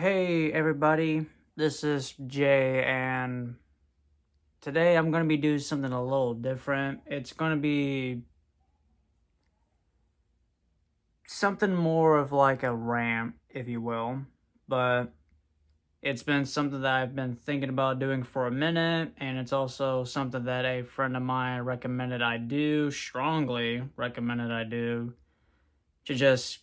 Hey everybody, this is Jay, and today I'm going to be doing something a little different. It's going to be something more of like a rant, if you will, but it's been something that I've been thinking about doing for a minute, and it's also something that a friend of mine recommended I do, strongly recommended I do, to just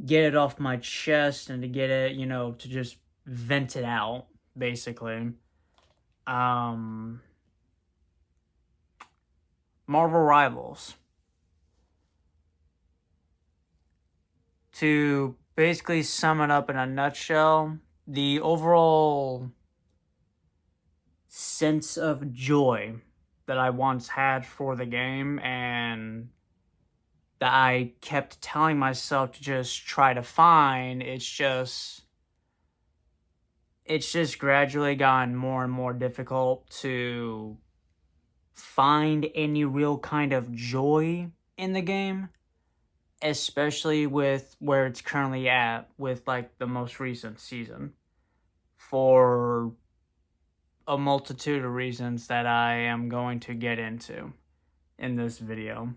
get it off my chest and to get it, to just vent it out, basically. Um, Marvel Rivals. To basically sum it up in a nutshell, the overall sense of joy that I once had for the game and that I kept telling myself to just try to find, it's just gradually gotten more and more difficult to find any real kind of joy in the game, especially with where it's currently at with like the most recent season, for a multitude of reasons that I am going to get into in this video.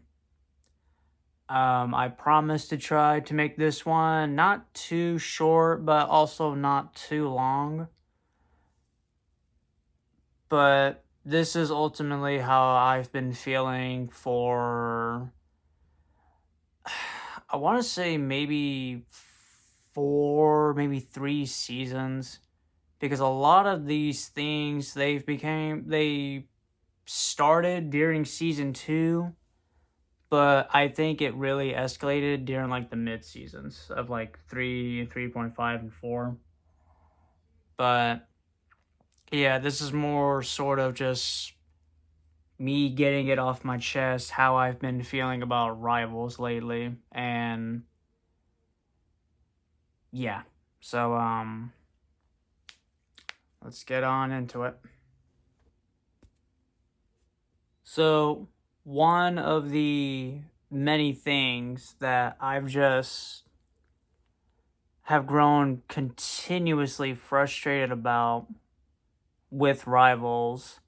I promise to try to make this one not too short, but also not too long. But this is ultimately how I've been feeling for, I want to say maybe 4, maybe 3 seasons. Because a lot of these things, they started during season 2, but I think it really escalated during like the mid seasons of like 3, 3.5, and 4. But yeah, this is more sort of just me getting it off my chest, how I've been feeling about Rivals lately. And yeah, so let's get on into it. So, one of the many things that I've just have grown continuously frustrated about with Rivals,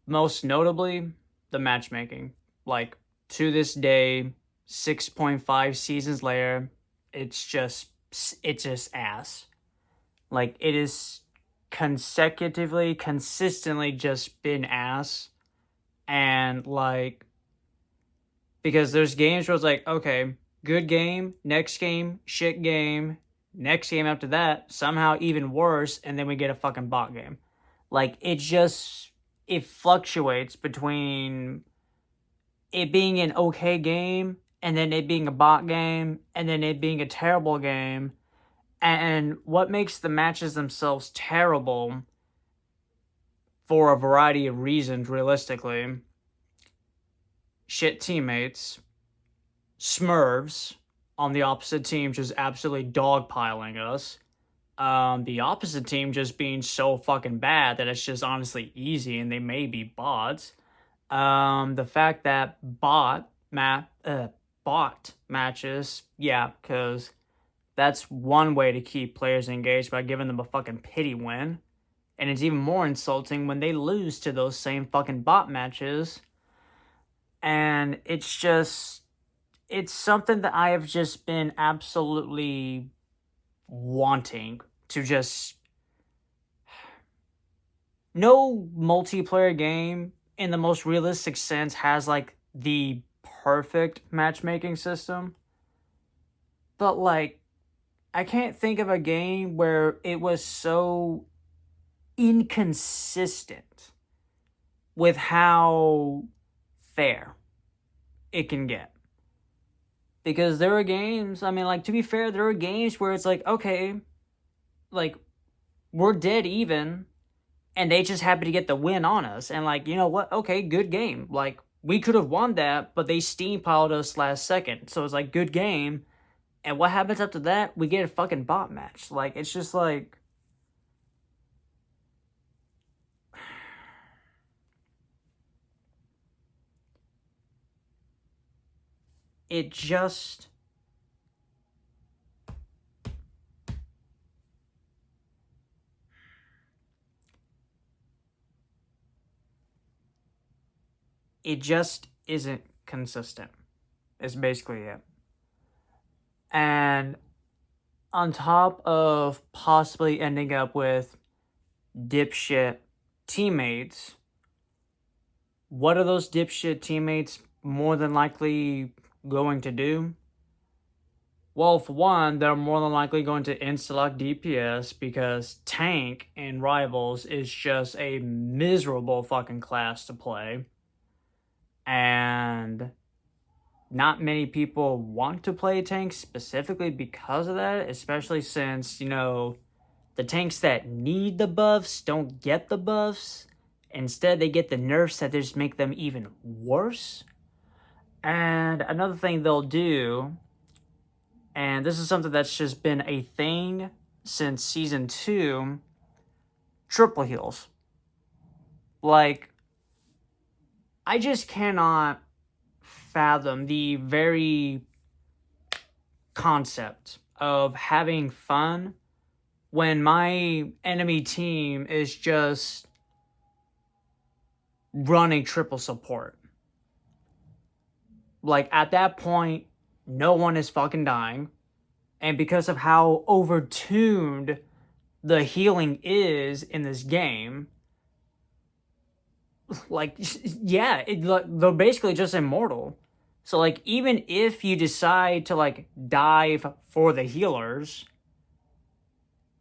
most notably the matchmaking. Like, to this day, 6.5 seasons later, it's just ass. Like, it is consistently just been ass. And like, because there's games where it's like, okay, good game, next game, shit game, next game after that, somehow even worse, and then we get a fucking bot game. Like, it fluctuates between it being an okay game, and then it being a bot game, and then it being a terrible game. And what makes the matches themselves terrible, for a variety of reasons, realistically: shit teammates, Smurfs on the opposite team just absolutely dogpiling us. The opposite team just being so fucking bad that it's just honestly easy, and they may be bots. The fact that bot matches, yeah, because that's one way to keep players engaged, by giving them a fucking pity win. And it's even more insulting when they lose to those same fucking bot matches. And it's something that I have just been absolutely wanting to just. No multiplayer game in the most realistic sense has like the perfect matchmaking system. But like, I can't think of a game where it was so inconsistent with how fair it can get. Because there are games, I mean, like, to be fair, there are games where it's like, okay, like, we're dead even, and they just happen to get the win on us. And, like, you know what? Okay, good game. Like, we could have won that, but they steampiled us last second. So it's like, good game. And what happens after that? We get a fucking bot match. Like, it's just like. It just it just isn't consistent. Is basically it. And on top of possibly ending up with dipshit teammates, what are those dipshit teammates more than likely going to do? Well, for one, they're more than likely going to insta-lock DPS because tank in Rivals is just a miserable fucking class to play. And not many people want to play tank specifically because of that, especially since, you know, the tanks that need the buffs don't get the buffs. Instead, they get the nerfs that just make them even worse. And another thing they'll do, and this is something that's just been a thing since Season 2, triple heals. Like, I just cannot fathom the very concept of having fun when my enemy team is just running triple support. Like, at that point, no one is fucking dying. And because of how overtuned the healing is in this game, like, yeah, they're basically just immortal. So, like, even if you decide to, like, dive for the healers,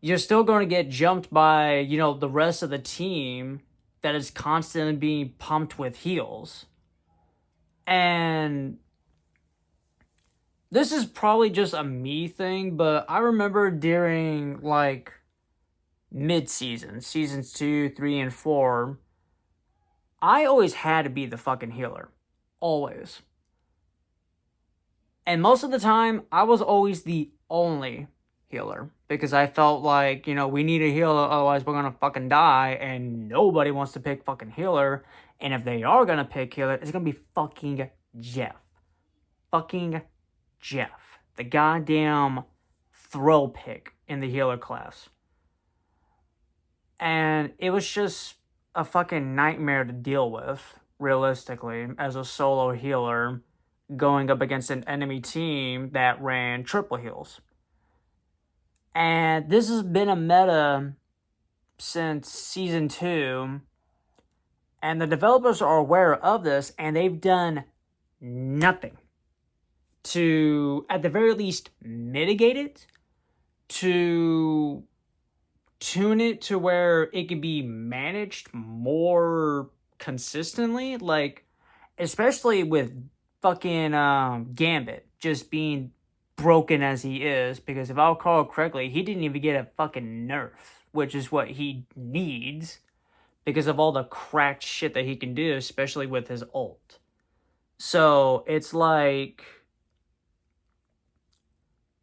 you're still going to get jumped by, you know, the rest of the team that is constantly being pumped with heals. And this is probably just a me thing, but I remember during, like, mid-season, seasons 2, 3, and 4, I always had to be the fucking healer. Always. And most of the time, I was always the only healer. Because I felt like, you know, we need a healer, otherwise we're gonna fucking die, and nobody wants to pick fucking healer. And if they are gonna pick healer, it's gonna be fucking Jeff. Fucking Jeff. The goddamn throw pick in the healer class. And it was just a fucking nightmare to deal with, realistically, as a solo healer going up against an enemy team that ran triple heals. And this has been a meta since Season 2, and the developers are aware of this, and they've done nothing to, at the very least, mitigate it, to tune it to where it can be managed more consistently. Like, especially with fucking Gambit just being broken as he is, because if I'll recall correctly, he didn't even get a fucking nerf, which is what he needs because of all the cracked shit that he can do, especially with his ult. So it's like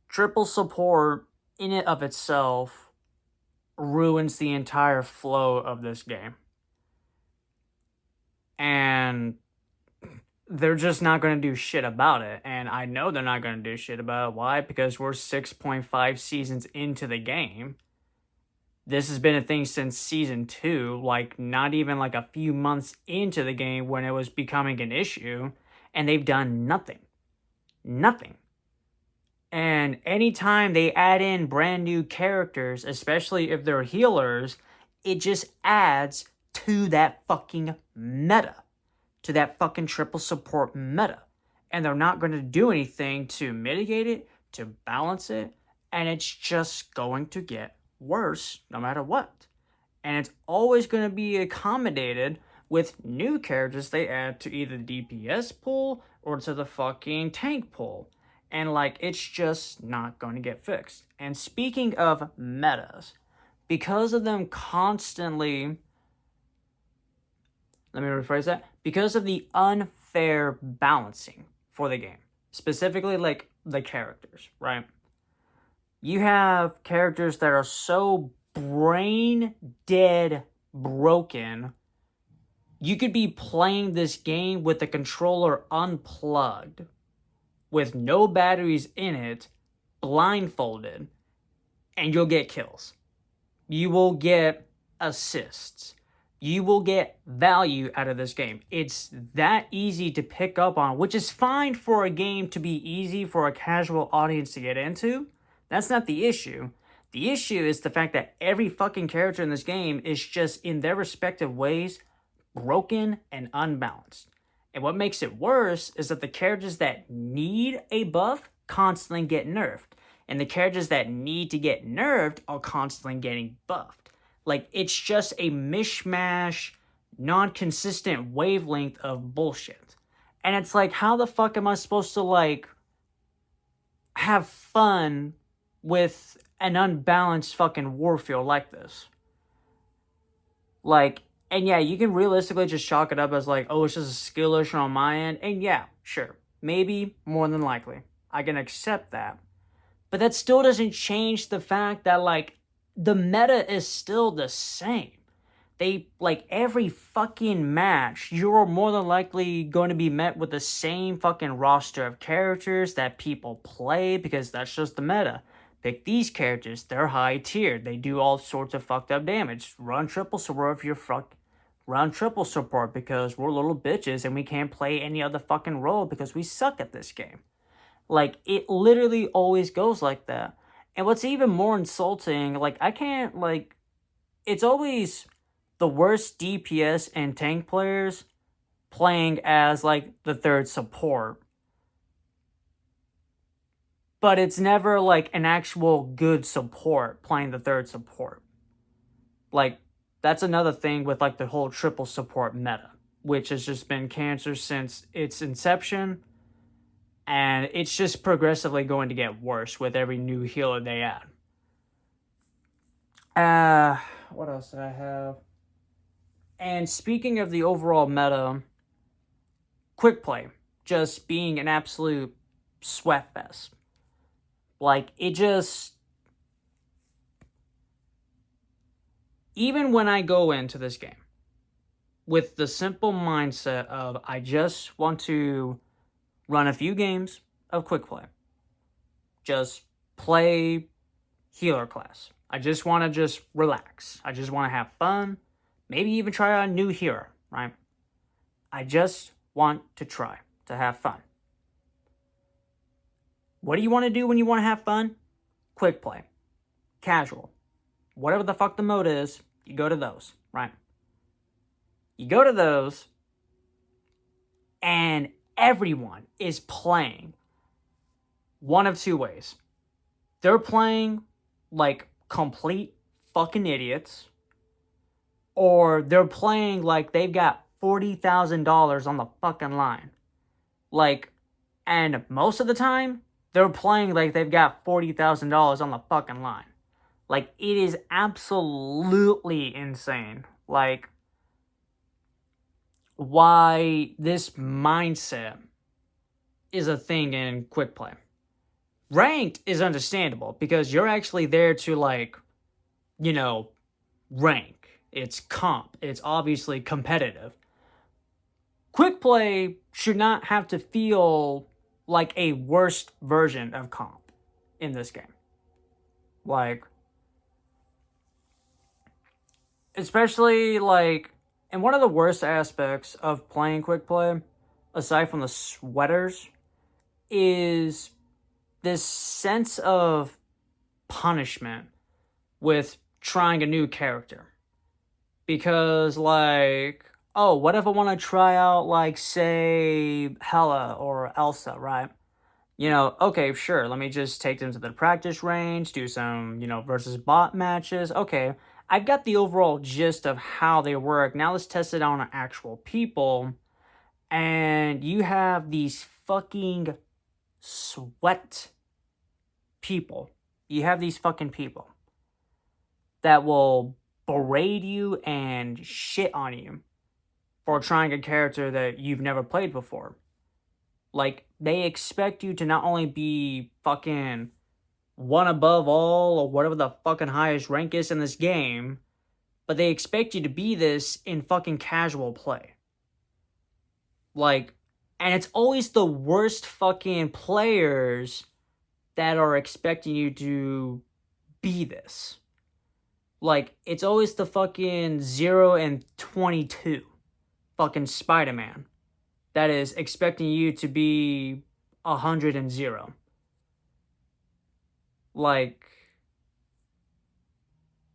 triple support in and of itself ruins the entire flow of this game. And they're just not going to do shit about it. And I know they're not going to do shit about it. Why? Because we're 6.5 seasons into the game. This has been a thing since Season 2, like not even like a few months into the game when it was becoming an issue. And they've done nothing. Nothing. And anytime they add in brand new characters, especially if they're healers, it just adds to that fucking meta. To that fucking triple support meta. And they're not going to do anything to mitigate it, to balance it, and it's just going to get worse no matter what. And it's always going to be accommodated with new characters they add to either the DPS pool or to the fucking tank pool. And like, it's just not going to get fixed. And speaking of metas, because of them constantly... Let me rephrase that. Because of the unfair balancing for the game. Specifically, like, the characters, right? You have characters that are so brain dead broken, you could be playing this game with the controller unplugged, with no batteries in it, blindfolded, and you'll get kills. You will get assists. you will get value out of this game. It's that easy to pick up on, which is fine for a game to be easy for a casual audience to get into. That's not the issue. The issue is the fact that every fucking character in this game is just, in their respective ways, broken and unbalanced. And what makes it worse is that the characters that need a buff constantly get nerfed. And the characters that need to get nerfed are constantly getting buffed. Like, it's just a mishmash, non-consistent wavelength of bullshit. And it's like, how the fuck am I supposed to, like, have fun with an unbalanced fucking warfield like this? Like, and yeah, you can realistically just chalk it up as like, oh, it's just a skill issue on my end. And yeah, sure. Maybe, more than likely. I can accept that. But that still doesn't change the fact that, like, the meta is still the same. They, like, every fucking match, you're more than likely going to be met with the same fucking roster of characters that people play, because that's just the meta. Pick these characters, they're high tier, they do all sorts of fucked up damage. Run triple support if you're run triple support because we're little bitches and we can't play any other fucking role because we suck at this game. Like, it literally always goes like that. And what's even more insulting, like, I can't, like, it's always the worst DPS and tank players playing as, like, the third support. But it's never, like, an actual good support playing the third support. Like, that's another thing with, like, the whole triple support meta, which has just been cancer since its inception. And it's just progressively going to get worse with every new healer they add. What else did I have? And speaking of the overall meta, quick play just being an absolute sweat fest. Like, it just... Even when I go into this game with the simple mindset of I just want to run a few games of quick play. Just play healer class. I just want to just relax. I just want to have fun. Maybe even try out a new hero, right? I just want to try to have fun. What do you want to do when you want to have fun? Quick play. Casual. Whatever the fuck the mode is, you go to those, right? You go to those, and everyone is playing one of two ways. They're playing like complete fucking idiots, or they're playing like they've got $40,000 on the fucking line. Like, and most of the time, they're playing like they've got $40,000 on the fucking line. Like, it is absolutely insane. Like, why this mindset is a thing in quick play. Ranked is understandable because you're actually there to, like, you know, rank. It's comp. It's obviously competitive. Quick play should not have to feel like a worst version of comp in this game. Like, especially, like, and one of the worst aspects of playing quick play, aside from the sweaters, is this sense of punishment with trying a new character. Because, like, oh, what if I want to try out, like, say, Hela or Elsa, right? You know, okay, sure, let me just take them to the practice range, do some, you know, versus bot matches. Okay, I've got the overall gist of how they work. Now let's test it on actual people. And you have these fucking sweat people. You have these fucking people that will berate you and shit on you for trying a character that you've never played before. Like, they expect you to not only be fucking one above all or whatever the fucking highest rank is in this game, but they expect you to be this in fucking casual play. Like, and it's always the worst fucking players that are expecting you to be this. Like, it's always the fucking 0 and 22 fucking Spider-Man that is expecting you to be 100 and 0. Like,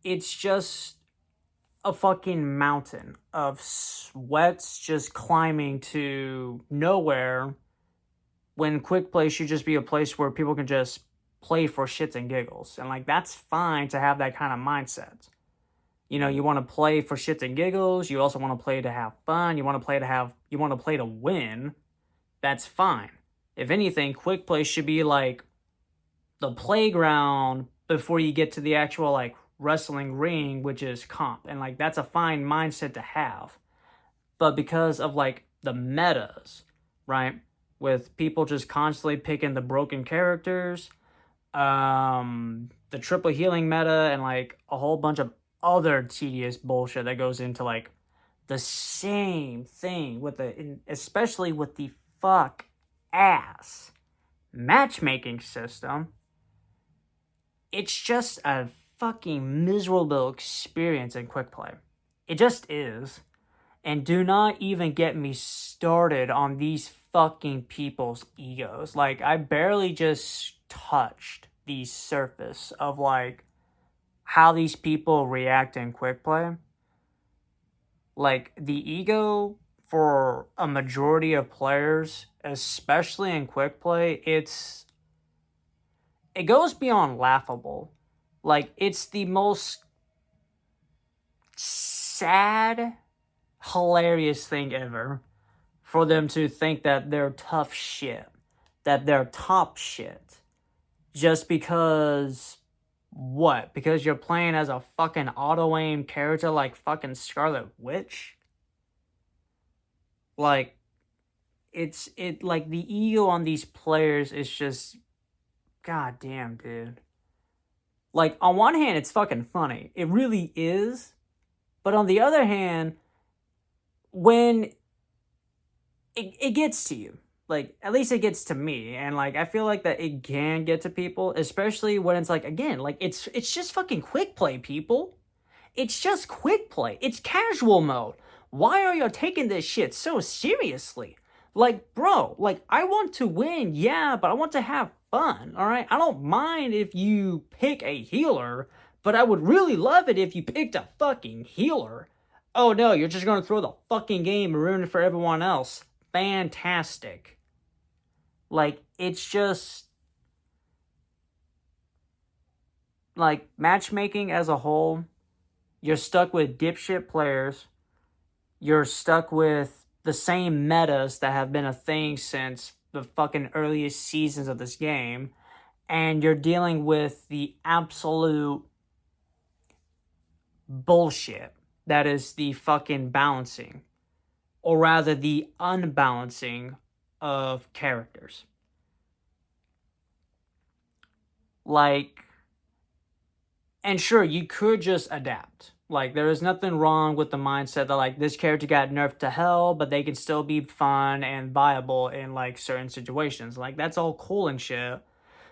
it's just a fucking mountain of sweats just climbing to nowhere when quick play should just be a place where people can just play for shits and giggles. And like, that's fine to have that kind of mindset. You know, you want to play for shits and giggles. You also want to play to have fun. You want to play to win. That's fine. If anything, quick play should be like the playground before you get to the actual like wrestling ring, which is comp. And like, that's a fine mindset to have. But because of like the metas, right? With people just constantly picking the broken characters, the triple healing meta, and like a whole bunch of other tedious bullshit that goes into like the same thing with especially with the fuck ass matchmaking system. It's just a fucking miserable experience in quick play. It just is. And do not even get me started on these fucking people's egos. Like, I barely just touched the surface of like how these people react in quick play. Like, the ego for a majority of players, especially in quick play, it goes beyond laughable. Like, it's the most sad, hilarious thing ever for them to think that they're tough shit, that they're top shit, just because what? Because you're playing as a fucking auto-aim character like fucking Scarlet Witch? Like, like the ego on these players is just goddamn, dude. Like, on one hand, it's fucking funny. It really is. But on the other hand, when it gets to you, like, at least it gets to me, and like, I feel like that it can get to people, especially when it's like, again, like, it's just fucking quick play, people. It's just quick play. It's casual mode. Why are you taking this shit so seriously? Like, bro, like, I want to win, yeah, but I want to have fun, alright? I don't mind if you pick a healer, but I would really love it if you picked a fucking healer. Oh no, you're just gonna throw the fucking game and ruin it for everyone else. Fantastic. Like, it's just like matchmaking as a whole. You're stuck with dipshit players. You're stuck with the same metas that have been a thing since the fucking earliest seasons of this game. And you're dealing with the absolute bullshit that is the fucking balancing. Or rather, the unbalancing of characters. Like, and sure, you could just adapt. Like, there is nothing wrong with the mindset that, like, this character got nerfed to hell, but they can still be fun and viable in, like, certain situations. Like, that's all cool and shit.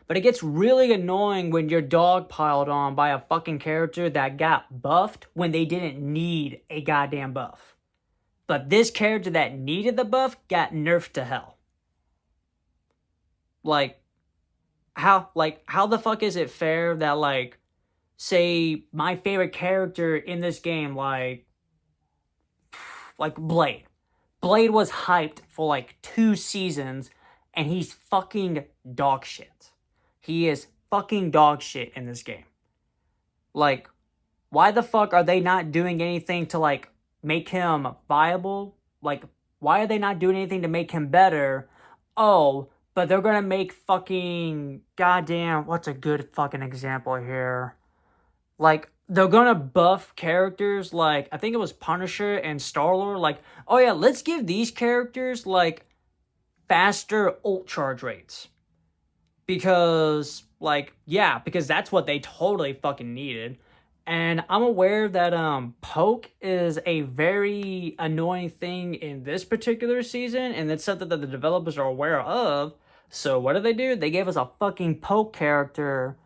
But it gets really annoying when you're dogpiled on by a fucking character that got buffed when they didn't need a goddamn buff. But this character that needed the buff got nerfed to hell. Like, how the fuck is it fair that, like, say my favorite character in this game, like Blade. Blade was hyped for like 2 seasons, and he's fucking dog shit. He is fucking dog shit in this game. Like, why the fuck are they not doing anything to like make him viable? Like, why are they not doing anything to make him better? Oh, but they're gonna make fucking goddamn, what's a good fucking example here? Like, they're gonna buff characters like, I think it was Punisher and Star-Lord. Like, oh yeah, let's give these characters, like, faster ult charge rates. Because, like, yeah, because that's what they totally fucking needed. And I'm aware that, poke is a very annoying thing in this particular season, and it's something that the developers are aware of. So what do? They gave us a fucking poke character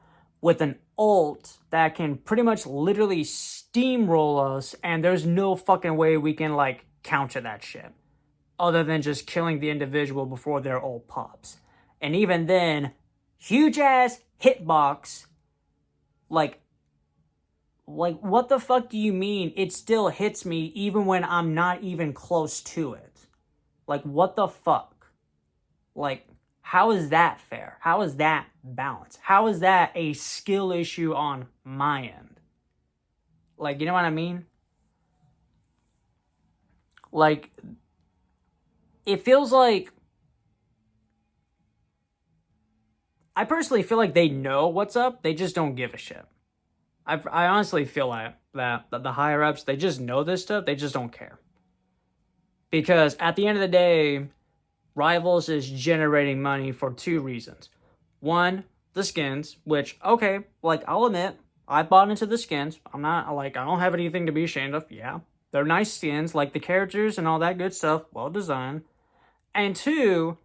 with an ult that can pretty much literally steamroll us, and there's no fucking way we can like counter that shit other than just killing the individual before their ult pops. And even then, huge ass hitbox. Like what the fuck do you mean it still hits me even when I'm not even close to it? Like, what the fuck? Like, how is that fair? How is that balanced? How is that a skill issue on my end? Like, you know what I mean? Like, it feels like... I personally feel like they know what's up, they just don't give a shit. I honestly feel like that the higher ups, they just know this stuff, they just don't care. Because at the end of the day, Rivals is generating money for two reasons. One, the skins, which, okay, like, I'll admit, I bought into the skins. I'm not, like, I don't have anything to be ashamed of. Yeah, they're nice skins, like the characters and all that good stuff, well designed. And two,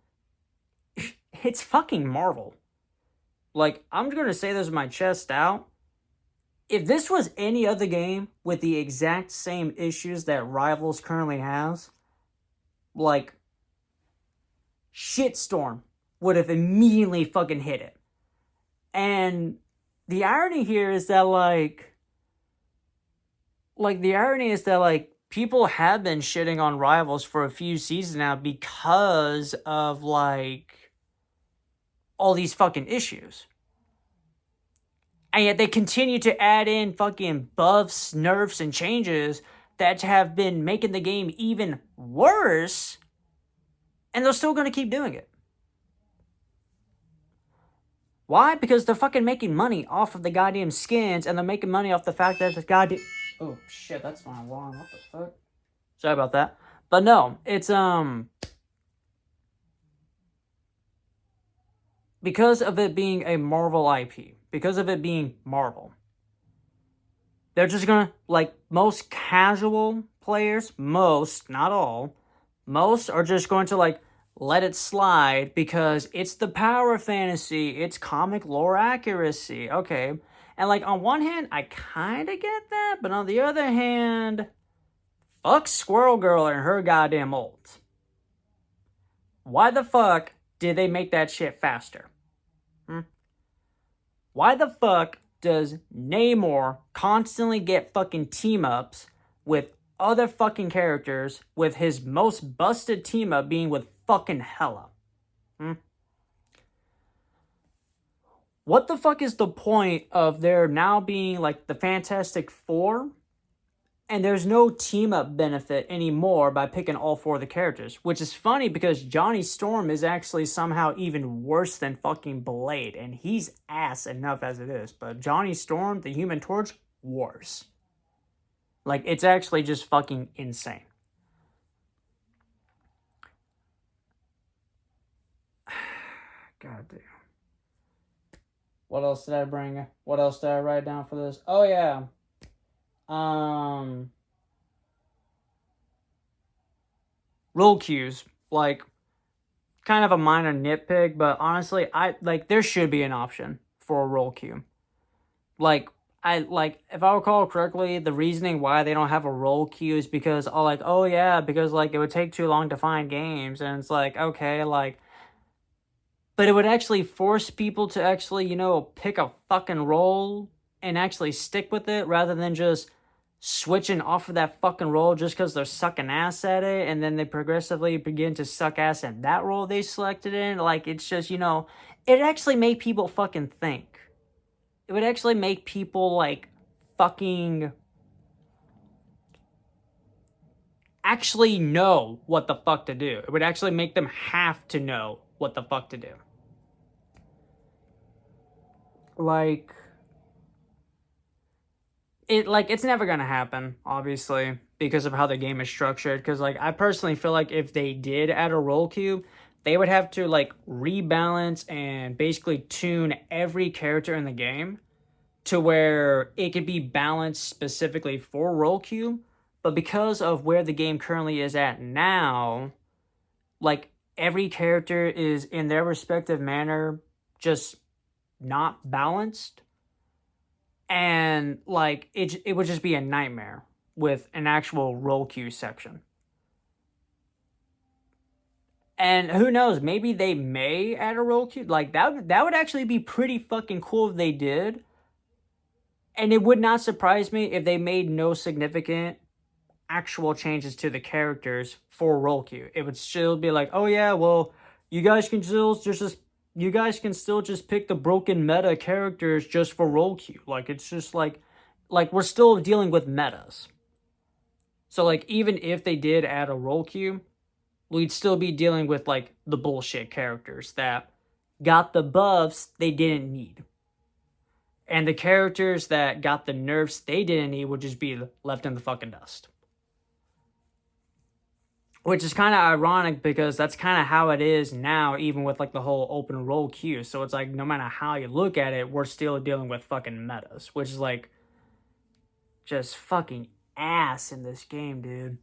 it's fucking Marvel. Like, I'm gonna say this with my chest out. If this was any other game with the exact same issues that Rivals currently has, like, shitstorm would have immediately fucking hit it. And the irony here is that, people have been shitting on Rivals for a few seasons now because of, like, all these fucking issues. And yet they continue to add in fucking buffs, nerfs, and changes that have been making the game even worse, and they're still going to keep doing it. Why? Because they're fucking making money off of the goddamn skins, and they're making money off the fact that the goddamn... Oh, shit, that's my alarm. What the fuck? Sorry about that. But no, it's, because of it being a Marvel IP, because of it being Marvel, they're just gonna, like, most casual players, most, not all, most are just going to, like, let it slide because it's the power of fantasy, it's comic lore accuracy, okay. And, like, on one hand, I kind of get that, but on the other hand, fuck Squirrel Girl and her goddamn ult. Why the fuck did they make that shit faster? Why the fuck does Namor constantly get fucking team-ups with other fucking characters, with his most busted team-up being with fucking Hela? What the fuck is the point of there now being, like, the Fantastic Four, and there's no team-up benefit anymore by picking all four of the characters? Which is funny because Johnny Storm is actually somehow even worse than fucking Blade, and he's ass enough as it is. But Johnny Storm, the Human Torch, worse. Like, it's actually just fucking insane. God damn. What else did I bring? What else did I write down for this? Oh, yeah. Role queues. Like, kind of a minor nitpick, but honestly, there should be an option for a role queue. Like, if I recall correctly, the reasoning why they don't have a role queue is because, because, like, it would take too long to find games, and it's like, okay, like, but it would actually force people to actually, pick a fucking role and actually stick with it rather than just switching off of that fucking role just because they're sucking ass at it, and then they progressively begin to suck ass at that role they selected in. Like, it's just, it actually made people fucking think. It would actually make people, like, fucking actually know what the fuck to do. It would actually make them have to know what the fuck to do. Like, it's never gonna happen, obviously, because of how the game is structured. Because, like, I personally feel like if they did add a role queue, they would have to, like, rebalance and basically tune every character in the game to where it could be balanced specifically for role queue. But because of where the game currently is at now, like, every character is in their respective manner just not balanced. And like it would just be a nightmare with an actual roll queue section. And who knows, maybe they may add a roll queue. Like that would actually be pretty fucking cool if they did. And it would not surprise me if they made no significant actual changes to the characters for roll queue. It would still be like, oh yeah, well, you guys can still just pick the broken meta characters just for roll queue. Like it's just like we're still dealing with metas. So like even if they did add a roll queue, we'd still be dealing with like the bullshit characters that got the buffs they didn't need. And the characters that got the nerfs they didn't need would just be left in the fucking dust. Which is kind of ironic because that's kind of how it is now, even with like the whole open roll queue. So it's like no matter how you look at it, we're still dealing with fucking metas, which is like just fucking ass in this game, dude.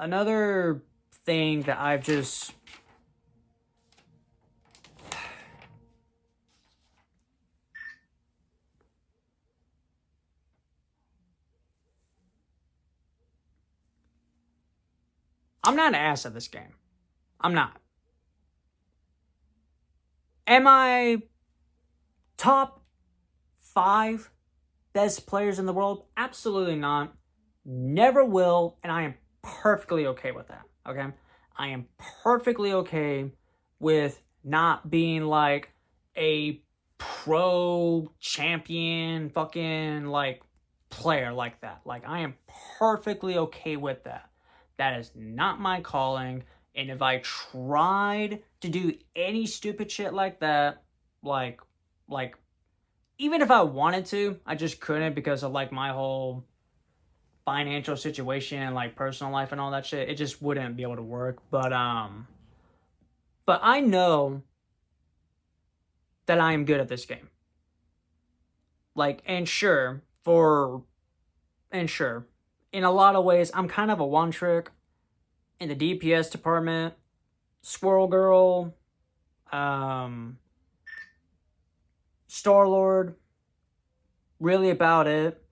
Another thing that I've just I'm not an ass at this game. I'm not. Am I top 5 best players in the world? Absolutely not. Never will, and I am perfectly okay with that. Okay? I am perfectly okay with not being like a pro champion fucking like player like that. Like I am perfectly okay with that. That is not my calling. And if I tried to do any stupid shit like that, like even if I wanted to, I just couldn't because of like my whole financial situation and like personal life and all that shit. It just wouldn't be able to work. But I know that I am good at this game. Like, and sure, in a lot of ways, I'm kind of a one trick in the DPS department. Squirrel Girl, Star-Lord, really about it.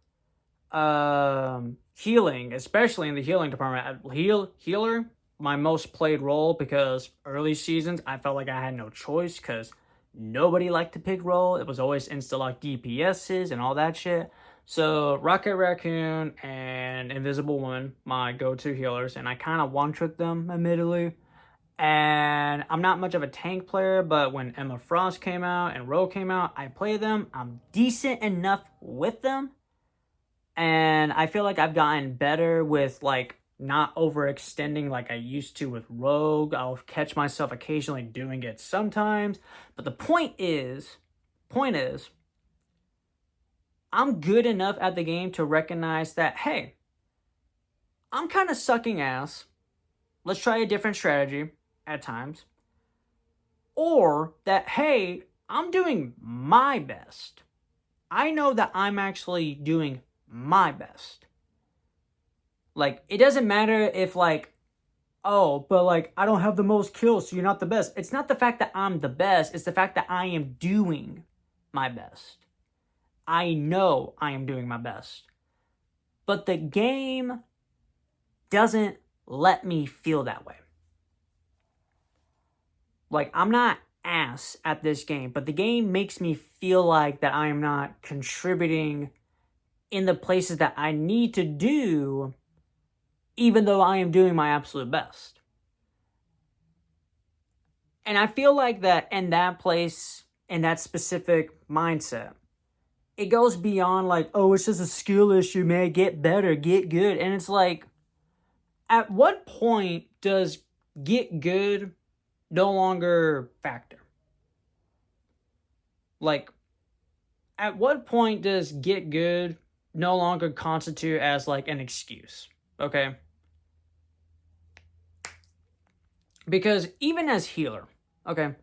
Healing, especially in the healing department. Healer, my most played role because early seasons I felt like I had no choice because nobody liked to pick role. It was always insta-lock DPSs and all that shit. So Rocket Raccoon and Invisible Woman, my go-to healers, and I kind of one-tricked them, admittedly. And I'm not much of a tank player, but when Emma Frost came out and Rogue came out, I played them. I'm decent enough with them. And I feel like I've gotten better with like not overextending like I used to with Rogue. I'll catch myself occasionally doing it sometimes. But the point is, I'm good enough at the game to recognize that, hey, I'm kind of sucking ass. Let's try a different strategy at times. Or that, hey, I'm doing my best. I know that I'm actually doing my best. Like, it doesn't matter if, like, oh, but, like, I don't have the most kills, so you're not the best. It's not the fact that I'm the best. It's the fact that I am doing my best. I know I am doing my best. But the game doesn't let me feel that way. Like, I'm not ass at this game, but the game makes me feel like that I am not contributing in the places that I need to do, even though I am doing my absolute best. And I feel like that in that place, in that specific mindset, it goes beyond like, oh, it's just a skill issue, man. Get better, get good. And it's like, at what point does get good no longer factor? Like, at what point does get good no longer constitute as like an excuse? Okay? Because even as healer, okay?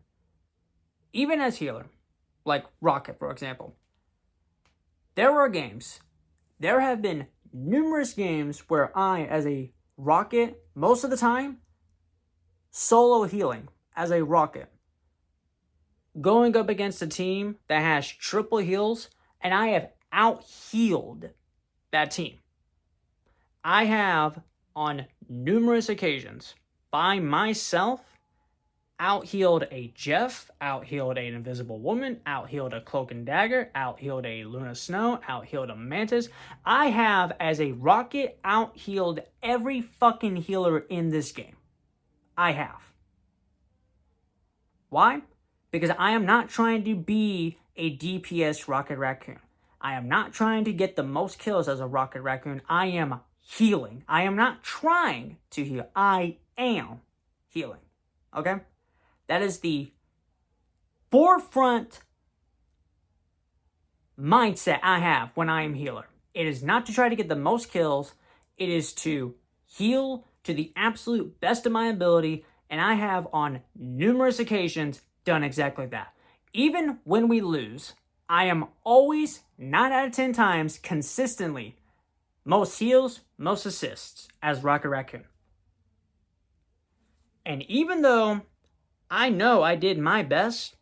Even as healer, like Rocket, for example, there have been numerous games where I, as a Rocket, most of the time, solo healing as a rocket, going up against a team that has triple heals, and I have out-healed that team. I have, on numerous occasions, by myself, out-healed a Jeff, out-healed an Invisible Woman, out-healed a Cloak and Dagger, out-healed a Luna Snow, out-healed a Mantis. I have, as a rocket, out-healed every fucking healer in this game. I have. Why? Because I am not trying to be a DPS Rocket Raccoon. I am not trying to get the most kills as a Rocket Raccoon. I am healing. I am not trying to heal. I am healing. Okay? That is the forefront mindset I have when I am healer. It is not to try to get the most kills. It is to heal to the absolute best of my ability, and I have on numerous occasions done exactly that. Even when we lose, I am always, 9 out of 10 times, consistently most heals, most assists as Rocket Raccoon. And even though I know I did my best,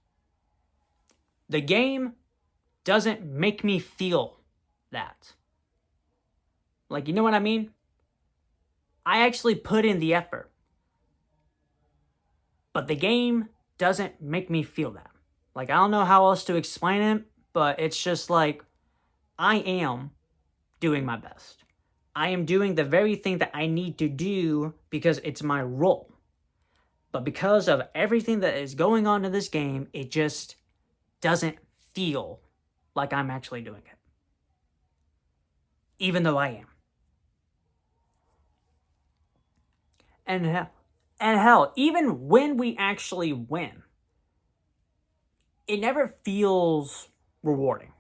the game doesn't make me feel that. Like, you know what I mean? I actually put in the effort. But the game doesn't make me feel that. Like, I don't know how else to explain it, but it's just like, I am doing my best. I am doing the very thing that I need to do because it's my role. But because of everything that is going on in this game, it just doesn't feel like I'm actually doing it. Even though I am. And hell, even when we actually win, it never feels rewarding.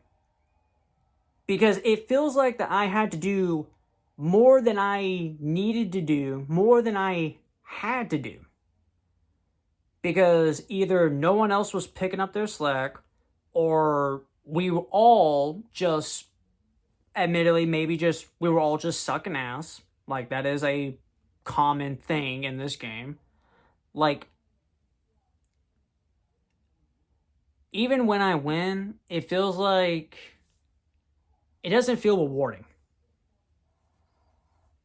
Because it feels like that I had to do more than I needed to do, more than I had to do. Because either no one else was picking up their slack, or we were all just, admittedly, we were all just sucking ass. Like, that is a common thing in this game. Like, even when I win, it feels like it doesn't feel rewarding.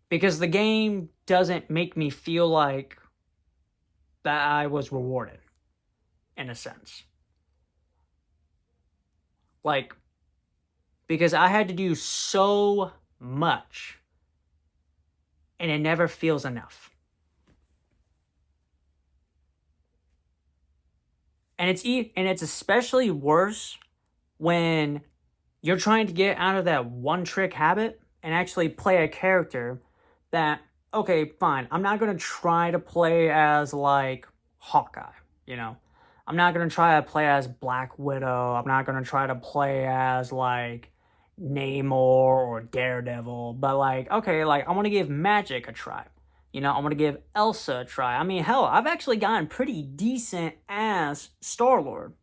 Because the game doesn't make me feel like that I was rewarded, in a sense. Like, because I had to do so much, and it never feels enough. And it's especially worse when you're trying to get out of that one-trick habit and actually play a character that, okay, fine, I'm not going to try to play as, like, Hawkeye, you know? I'm not going to try to play as Black Widow. I'm not going to try to play as, like, Namor or Daredevil. But, like, okay, like, I want to give Magic a try. You know, I want to give Elsa a try. I mean, hell, I've actually gotten pretty decent as Star-Lord.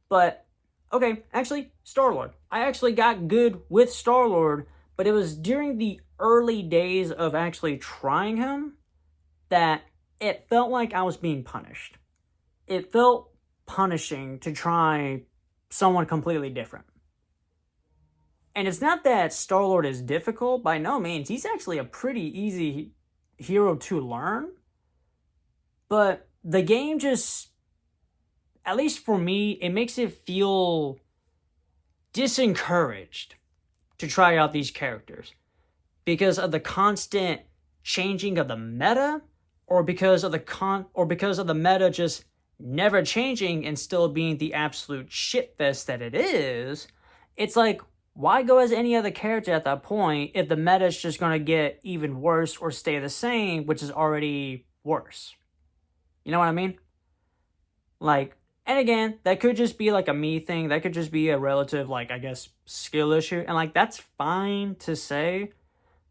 But, okay, actually, Star-Lord. I actually got good with Star-Lord, but it was during the early days of actually trying him that it felt like I was being punished. It felt punishing to try someone completely different. And it's not that Star-Lord is difficult, by no means. He's actually a pretty easy hero to learn. But the game just, at least for me, it makes it feel disencouraged to try out these characters. Because of the constant changing of the meta, or because of the meta just never changing and still being the absolute shitfest that it is. It's like, why go as any other character at that point if the meta is just going to get even worse or stay the same, which is already worse? You know what I mean? Like, and again, that could just be like a me thing. That could just be a relative, like, I guess, skill issue. And, like, that's fine to say.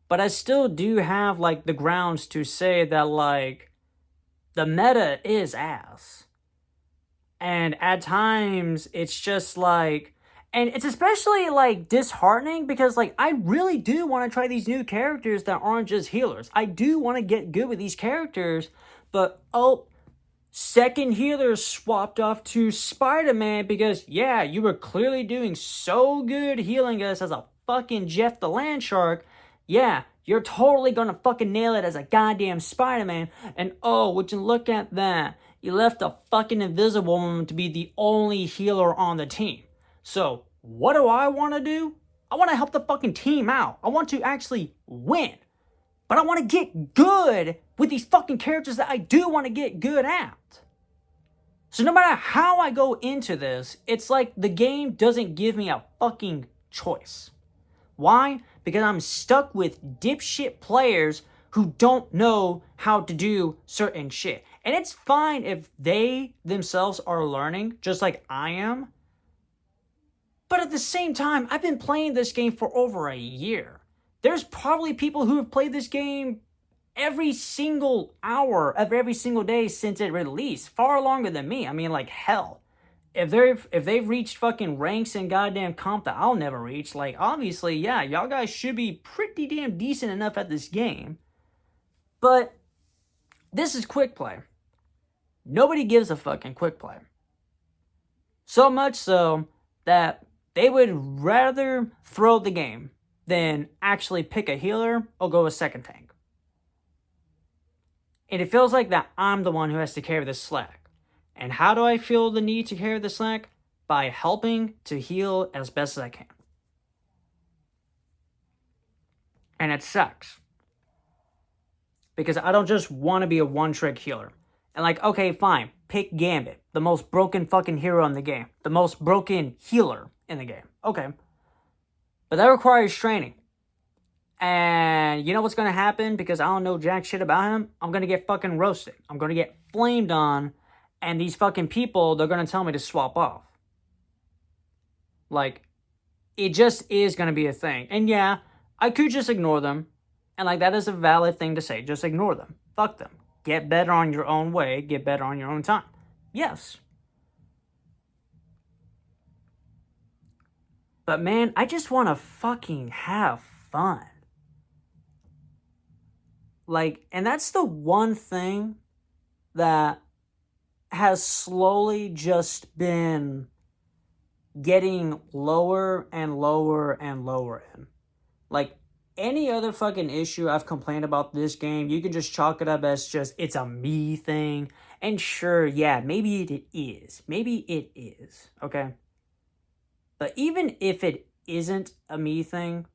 But I still do have, like, the grounds to say that, like, the meta is ass. And at times, it's just, like... And it's especially, like, disheartening because, like, I really do want to try these new characters that aren't just healers. I do want to get good with these characters, But, oh, second healer swapped off to Spider-Man because, yeah, you were clearly doing so good healing us as a fucking Jeff the Land Shark. Yeah, you're totally gonna fucking nail it as a goddamn Spider-Man. And oh, would you look at that? You left a fucking Invisible Woman to be the only healer on the team. So, what do I want to do? I want to help the fucking team out. I want to actually win. But I want to get good with these fucking characters that I do want to get good at. So no matter how I go into this, it's like the game doesn't give me a fucking choice. Why? Because I'm stuck with dipshit players who don't know how to do certain shit. And it's fine if they themselves are learning, just like I am. But at the same time, I've been playing this game for over a year. There's probably people who have played this game every single hour of every single day since it released, far longer than me. I mean, like, hell. If they've reached fucking ranks in goddamn comp that I'll never reach, like, obviously, yeah, y'all guys should be pretty damn decent enough at this game. But this is quick play. Nobody gives a fucking quick play. So much so that they would rather throw the game than actually pick a healer or go a second tank. And it feels like that I'm the one who has to carry the slack. And how do I feel the need to carry the slack? By helping to heal as best as I can. And it sucks. Because I don't just want to be a one-trick healer. And like, okay, fine, pick Gambit, the most broken fucking hero in the game. The most broken healer in the game. Okay. But that requires training. And you know what's going to happen? Because I don't know jack shit about him. I'm going to get fucking roasted. I'm going to get flamed on. And these fucking people, they're going to tell me to swap off. Like, it just is going to be a thing. And yeah, I could just ignore them. And like, that is a valid thing to say. Just ignore them. Fuck them. Get better on your own way. Get better on your own time. Yes. But man, I just want to fucking have fun. Like, and that's the one thing that has slowly just been getting lower and lower and lower in. Like, any other fucking issue I've complained about this game, you can just chalk it up as just, it's a me thing. And sure, yeah, maybe it is. Maybe it is, okay? But even if it isn't a me thing,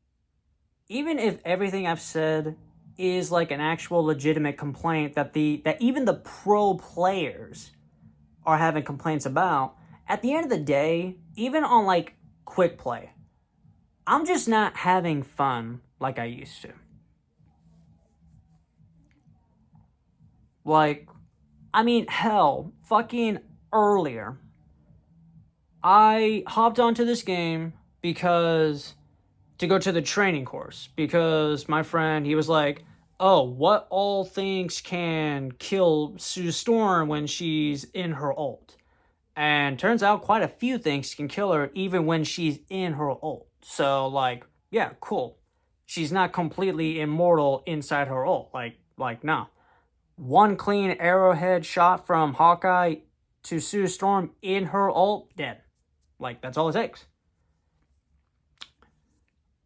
even if everything I've said is like an actual legitimate complaint that even the pro players are having complaints about, at the end of the day, even on like quick play, I'm just not having fun like I used to. Like, I mean, hell, fucking earlier, I hopped onto this game because to go to the training course, because my friend, he was like, oh, what all things can kill Sue Storm when she's in her ult? And turns out quite a few things can kill her even when she's in her ult. So, like, yeah, cool. She's not completely immortal inside her ult. Like, nah. One clean arrowhead shot from Hawkeye to Sue Storm in her ult, dead. Like, that's all it takes.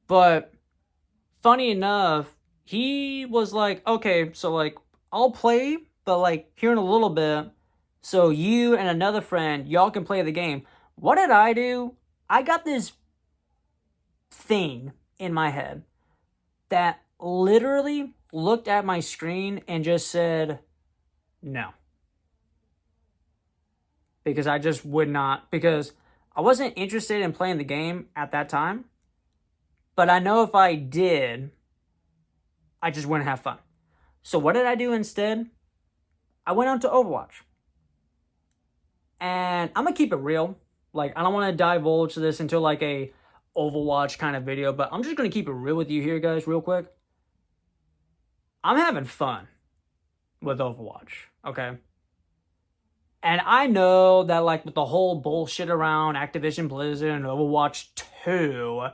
But, funny enough, he was like, okay, so, like, I'll play, but, like, here in a little bit, so you and another friend, y'all can play the game. What did I do? I got this thing in my head that literally looked at my screen and just said, no. Because I just would not, because I wasn't interested in playing the game at that time. But I know if I did, I just wouldn't have fun. So what did I do instead? I went on to Overwatch. And I'm going to keep it real. Like, I don't want to divulge this into like a Overwatch kind of video, but I'm just going to keep it real with you here, guys, real quick. I'm having fun with Overwatch, okay? And I know that, like, with the whole bullshit around Activision Blizzard and Overwatch 2,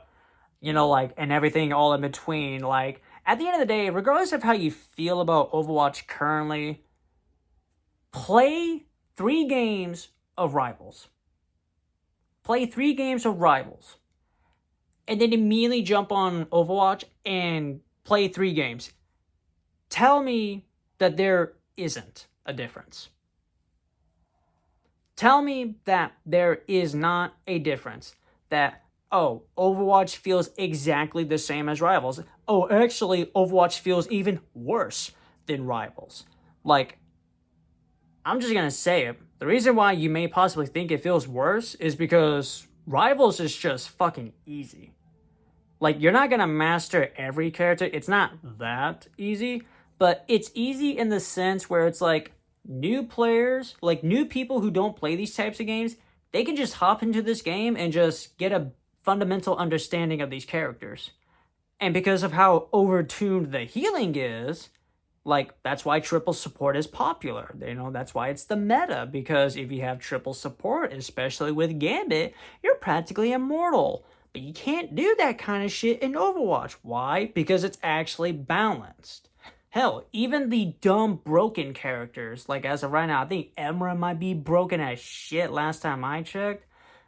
you know, like, and everything all in between, like, at the end of the day, regardless of how you feel about Overwatch currently, Play 3 games of Rivals. Play 3 games of Rivals. And then immediately jump on Overwatch and play 3 games. Tell me that there isn't a difference. Tell me that there is not a difference. That, oh, Overwatch feels exactly the same as Rivals. Oh, actually, Overwatch feels even worse than Rivals. Like, I'm just gonna say it. The reason why you may possibly think it feels worse is because Rivals is just fucking easy. Like, you're not gonna master every character. It's not that easy, but it's easy in the sense where it's like new players, like new people who don't play these types of games, they can just hop into this game and just get a fundamental understanding of these characters. And because of how overtuned the healing is, like, that's why triple support is popular. You know, that's why it's the meta, because if you have triple support, especially with Gambit, you're practically immortal. But you can't do that kind of shit in Overwatch. Why? Because it's actually balanced. Hell, even the dumb broken characters, like as of right now, I think Emra might be broken as shit last time I checked.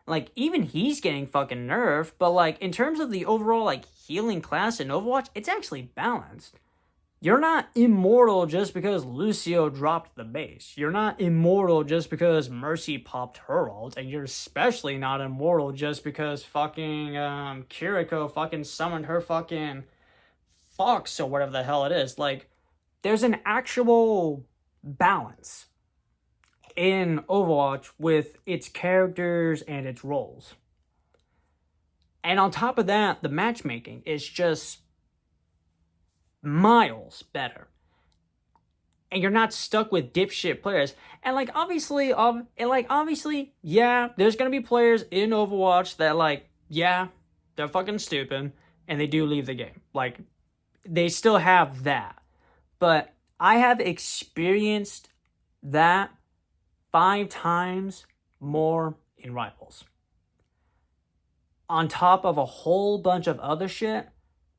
Like, even he's getting fucking nerfed, but like, in terms of the overall, like, healing class in Overwatch, it's actually balanced. You're not immortal just because Lucio dropped the base. You're not immortal just because Mercy popped her ult, and you're especially not immortal just because fucking Kiriko fucking summoned her fucking fox or whatever the hell it is. Like, there's an actual balance in Overwatch with its characters and its roles. And on top of that, the matchmaking is just miles better. And you're not stuck with dipshit players. And like obviously, yeah, there's gonna be players in Overwatch that like, yeah, they're fucking stupid and they do leave the game. Like, they still have that. But I have experienced that 5 times more in Rivals. On top of a whole bunch of other shit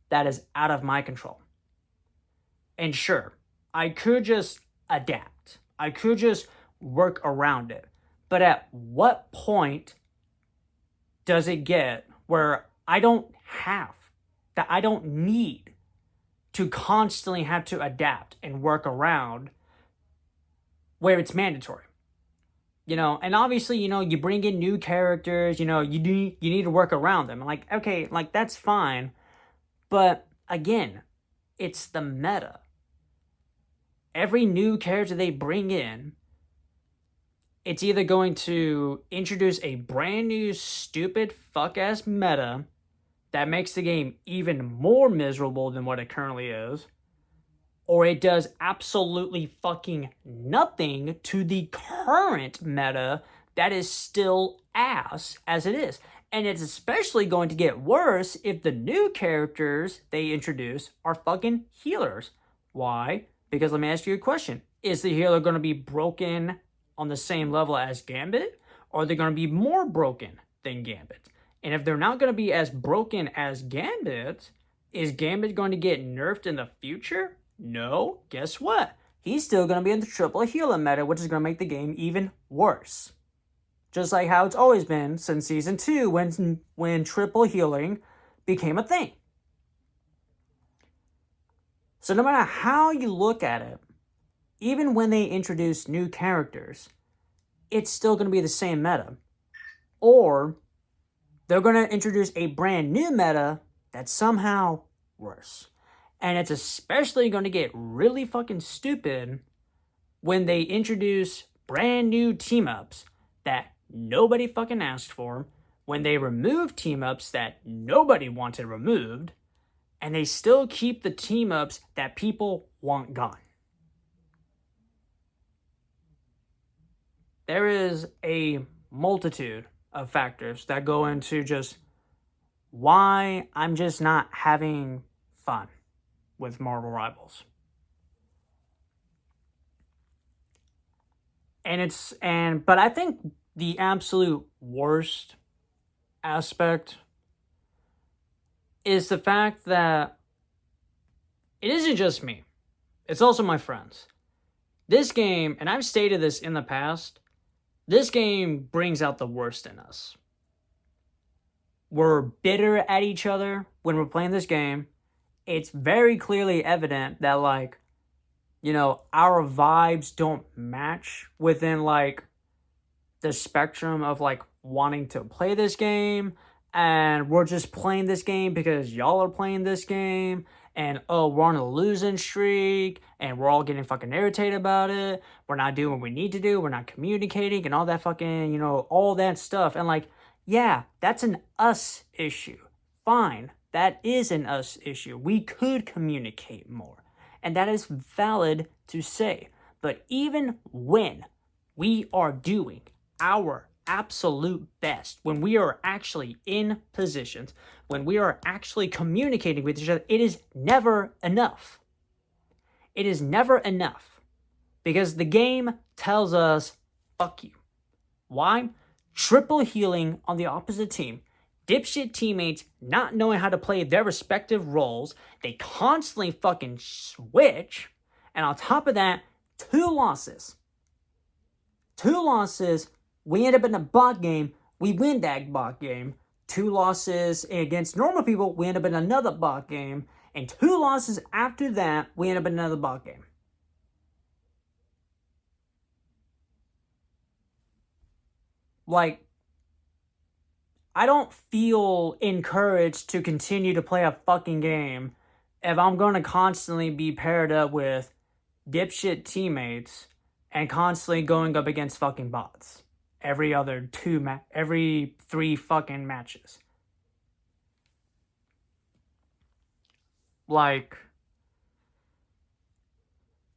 that is out of my control. And sure, I could just adapt. I could just work around it. But at what point does it get where I don't need to constantly have to adapt and work around where it's mandatory? You know, and obviously, you know, you bring in new characters, you know, you need to work around them. Like, okay, like that's fine. But again, it's the meta. Every new character they bring in, it's either going to introduce a brand new stupid fuck-ass meta that makes the game even more miserable than what it currently is, or it does absolutely fucking nothing to the current meta that is still ass as it is. And it's especially going to get worse if the new characters they introduce are fucking healers. Why? Because let me ask you a question. Is the healer going to be broken on the same level as Gambit? Or are they going to be more broken than Gambit? And if they're not going to be as broken as Gambit, is Gambit going to get nerfed in the future? No. Guess what? He's still going to be in the triple healer meta, which is going to make the game even worse. Just like how it's always been since Season 2 when triple healing became a thing. So no matter how you look at it, even when they introduce new characters, it's still going to be the same meta. Or they're going to introduce a brand new meta that's somehow worse. And it's especially going to get really fucking stupid when they introduce brand new team-ups that nobody fucking asked for, when they remove team-ups that nobody wanted removed, and they still keep the team-ups that people want gone. There is a multitude of factors that go into just why I'm just not having fun with Marvel Rivals. But I think the absolute worst aspect is the fact that it isn't just me. It's also my friends. This game, and I've stated this in the past, this game brings out the worst in us. We're bitter at each other when we're playing this game. It's very clearly evident that, like, you know, our vibes don't match within, like, the spectrum of, like, wanting to play this game. And we're just playing this game because y'all are playing this game. And, oh, we're on a losing streak. And we're all getting fucking irritated about it. We're not doing what we need to do. We're not communicating and all that fucking, you know, all that stuff. And, like, yeah, that's an us issue. Fine. That is an us issue. We could communicate more. And that is valid to say. But even when we are doing our absolute best, when we are actually in positions, when we are actually communicating with each other, it is never enough. It is never enough. Because the game tells us, fuck you. Why? Triple healing on the opposite team. Dipshit teammates not knowing how to play their respective roles. They constantly fucking switch. And on top of that, 2 losses. 2 losses. We end up in a bot game. We win that bot game. 2 losses against normal people. We end up in another bot game. And 2 losses after that, we end up in another bot game. Like, I don't feel encouraged to continue to play a fucking game if I'm going to constantly be paired up with dipshit teammates and constantly going up against fucking bots every 3 fucking matches. Like,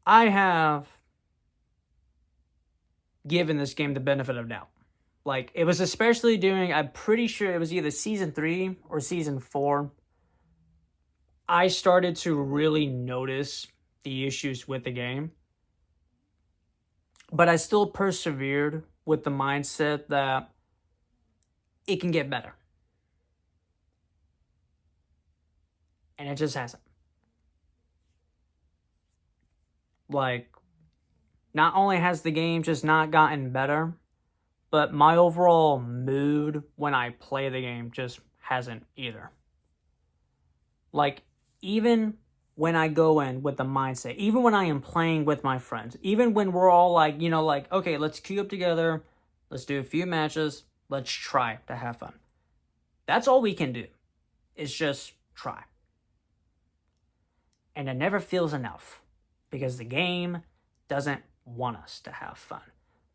I have given this game the benefit of doubt. Like, it was especially during, I'm pretty sure it was either season 3 or season 4. I started to really notice the issues with the game. But I still persevered with the mindset that it can get better. And it just hasn't. Like, not only has the game just not gotten better, but my overall mood when I play the game just hasn't either. Like, even when I go in with the mindset, even when I am playing with my friends, even when we're all like, you know, like, okay, let's queue up together, let's do a few matches, let's try to have fun. That's all we can do, is just try. And it never feels enough, because the game doesn't want us to have fun.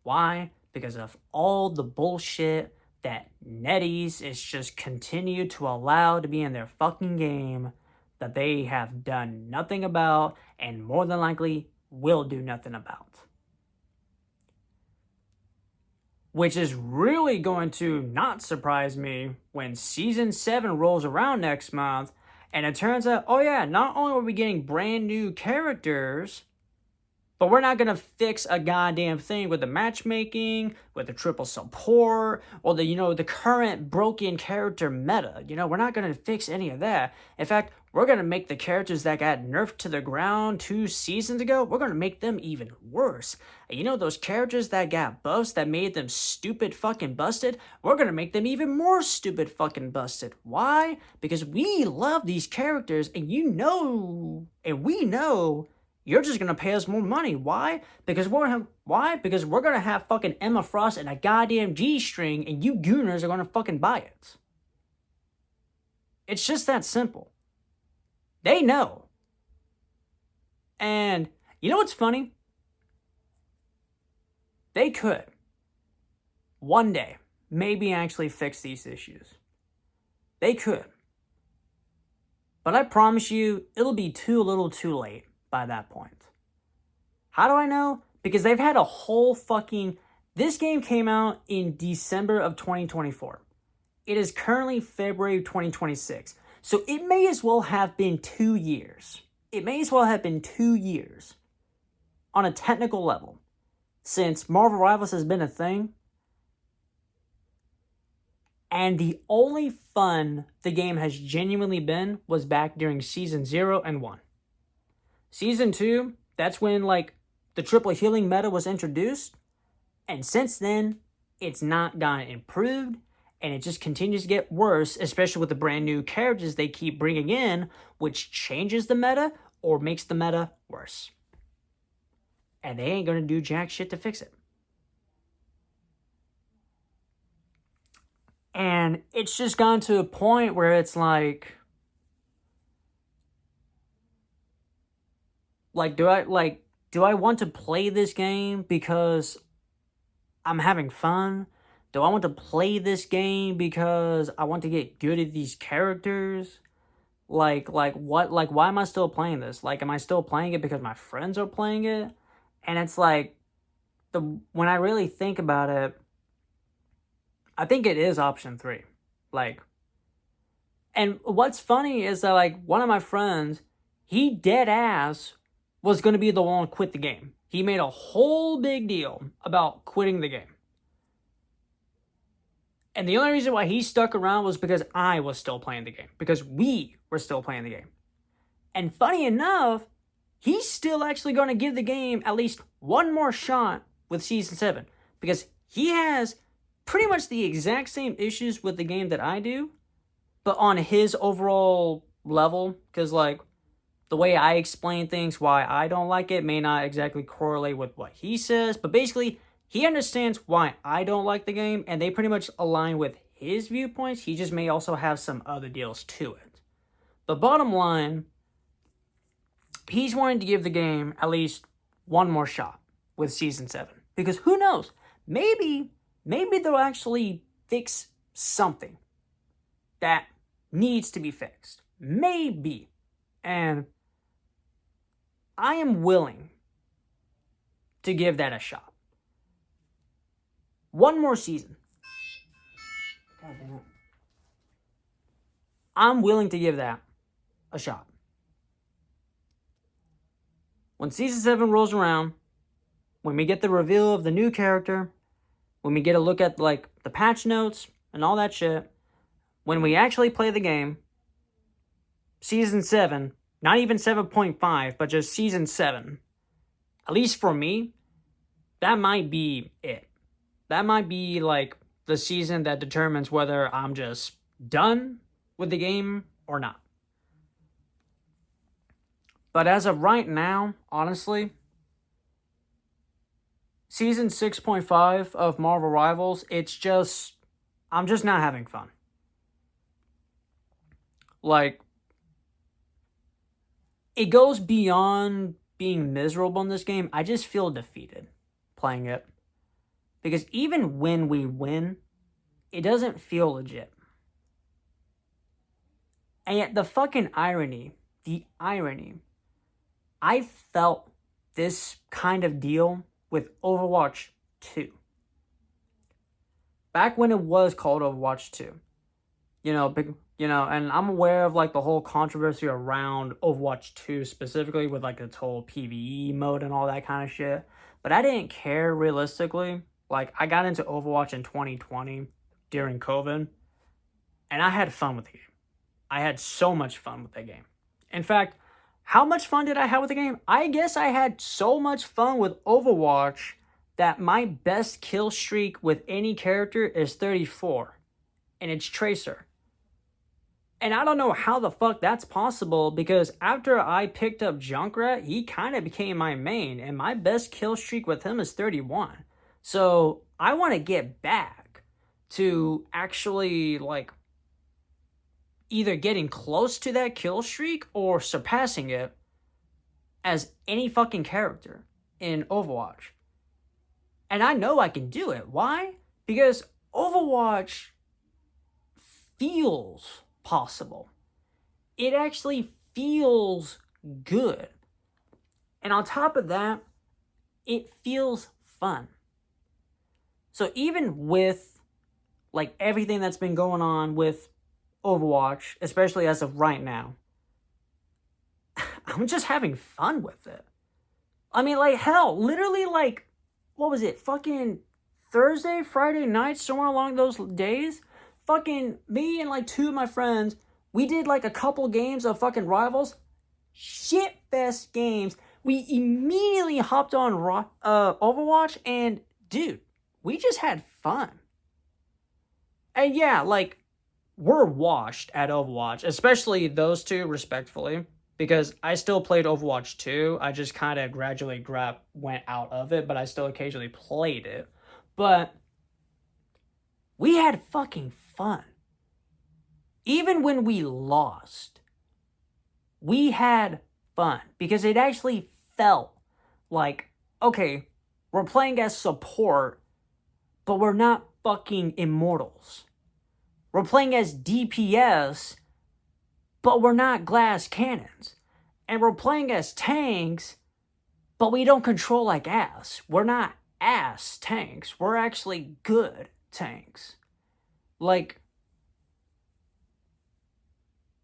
Why? Because of all the bullshit that netties is just continue to allow to be in their fucking game that they have done nothing about and more than likely will do nothing about. Which is really going to not surprise me when Season 7 rolls around next month and it turns out, oh yeah, not only are we getting brand new characters, but we're not going to fix a goddamn thing with the matchmaking, with the triple support, or the, you know, the current broken character meta. You know, we're not going to fix any of that. In fact, we're going to make the characters that got nerfed to the ground 2 seasons ago, we're going to make them even worse. You know, those characters that got buffs that made them stupid fucking busted, we're going to make them even more stupid fucking busted. Why? Because we love these characters, and you know, and we know, you're just gonna pay us more money. Why? Because we're gonna have fucking Emma Frost and a goddamn G-string, and you gooners are gonna fucking buy it. It's just that simple. They know. And you know what's funny? They could one day maybe actually fix these issues. They could. But I promise you, it'll be too little too late by that point. How do I know? Because they've had a whole fucking... This game came out in December of 2024. It is currently February 2026. So it may as well have been 2 years. It may as well have been 2 years on a technical level since Marvel Rivals has been a thing. And the only fun the game has genuinely been was back during Season 0 and 1. Season 2, that's when, like, the triple healing meta was introduced, and since then, it's not gotten improved, and it just continues to get worse, especially with the brand new characters they keep bringing in, which changes the meta or makes the meta worse. And they ain't gonna do jack shit to fix it. And it's just gone to a point where it's like do I want to play this game because I'm having fun? Do I want to play this game because I want to get good at these characters? Like what? Like, why am I still playing this? Like, am I still playing it because my friends are playing it? And it's like, when I really think about it, I think it is option 3. Like, and what's funny is that, like, one of my friends, he dead ass was going to be the one to quit the game. He made a whole big deal about quitting the game. And the only reason why he stuck around was because I was still playing the game. Because we were still playing the game. And funny enough, he's still actually going to give the game at least one more shot with Season 7. Because he has pretty much the exact same issues with the game that I do. But on his overall level. Because, like, the way I explain things, why I don't like it, may not exactly correlate with what he says. But basically, he understands why I don't like the game, and they pretty much align with his viewpoints. He just may also have some other deals to it. But bottom line, he's wanting to give the game at least one more shot with Season 7. Because who knows? Maybe they'll actually fix something that needs to be fixed. Maybe. And I am willing to give that a shot. One more season. God damn it. I'm willing to give that a shot. When Season 7 rolls around, when we get the reveal of the new character, when we get a look at, like, the patch notes and all that shit, when we actually play the game, Season 7, not even 7.5, but just Season 7, at least for me, that might be it. That might be, like, the season that determines whether I'm just done with the game or not. But as of right now, honestly, Season 6.5 of Marvel Rivals, I'm just not having fun. Like, it goes beyond being miserable in this game. I just feel defeated playing it. Because even when we win, it doesn't feel legit. And yet the irony, I felt this kind of deal with Overwatch 2. Back when it was called Overwatch 2. And I'm aware of, like, the whole controversy around Overwatch 2 specifically with, like, its whole PvE mode and all that kind of shit. But I didn't care realistically. Like, I got into Overwatch in 2020 during COVID, and I had fun with the game. I had so much fun with that game. In fact, how much fun did I have with the game? I guess I had so much fun with Overwatch that my best kill streak with any character is 34, and it's Tracer. And I don't know how the fuck that's possible, because after I picked up Junkrat, he kind of became my main, and my best kill streak with him is 31. So I want to get back to actually, like, either getting close to that kill streak or surpassing it as any fucking character in Overwatch. And I know I can do it. Why? Because Overwatch feels possible. It actually feels good. And on top of that, it feels fun. So even with, like, everything that's been going on with Overwatch, especially as of right now, I'm just having fun with it. I mean, like, hell, literally, like, what was it? Fucking Thursday, Friday night, somewhere along those days, fucking me and, like, 2 of my friends, we did, like, a couple games of fucking Rivals. Shit-fest games. We immediately hopped on Overwatch, and dude, we just had fun. And yeah, like, we're washed at Overwatch, especially those two, respectfully, because I still played Overwatch 2. I just kind of gradually went out of it, but I still occasionally played it. But we had fucking fun. Even when we lost, we had fun because it actually felt like, okay, we're playing as support, but we're not fucking immortals. We're playing as DPS, but we're not glass cannons. And we're playing as tanks, but we don't control like ass. We're not ass tanks. We're actually good tanks. Like,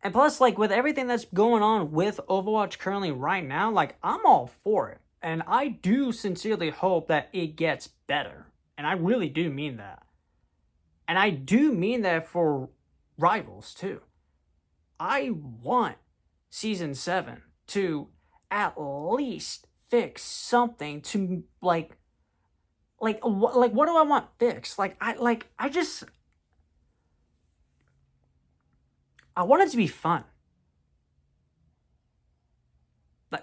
and plus, like, with everything that's going on with Overwatch currently right now, like, I'm all for it. And I do sincerely hope that it gets better. And I really do mean that. And I do mean that for Rivals, too. I want Season 7 to at least fix something to, like what do I want fixed? I want it to be fun.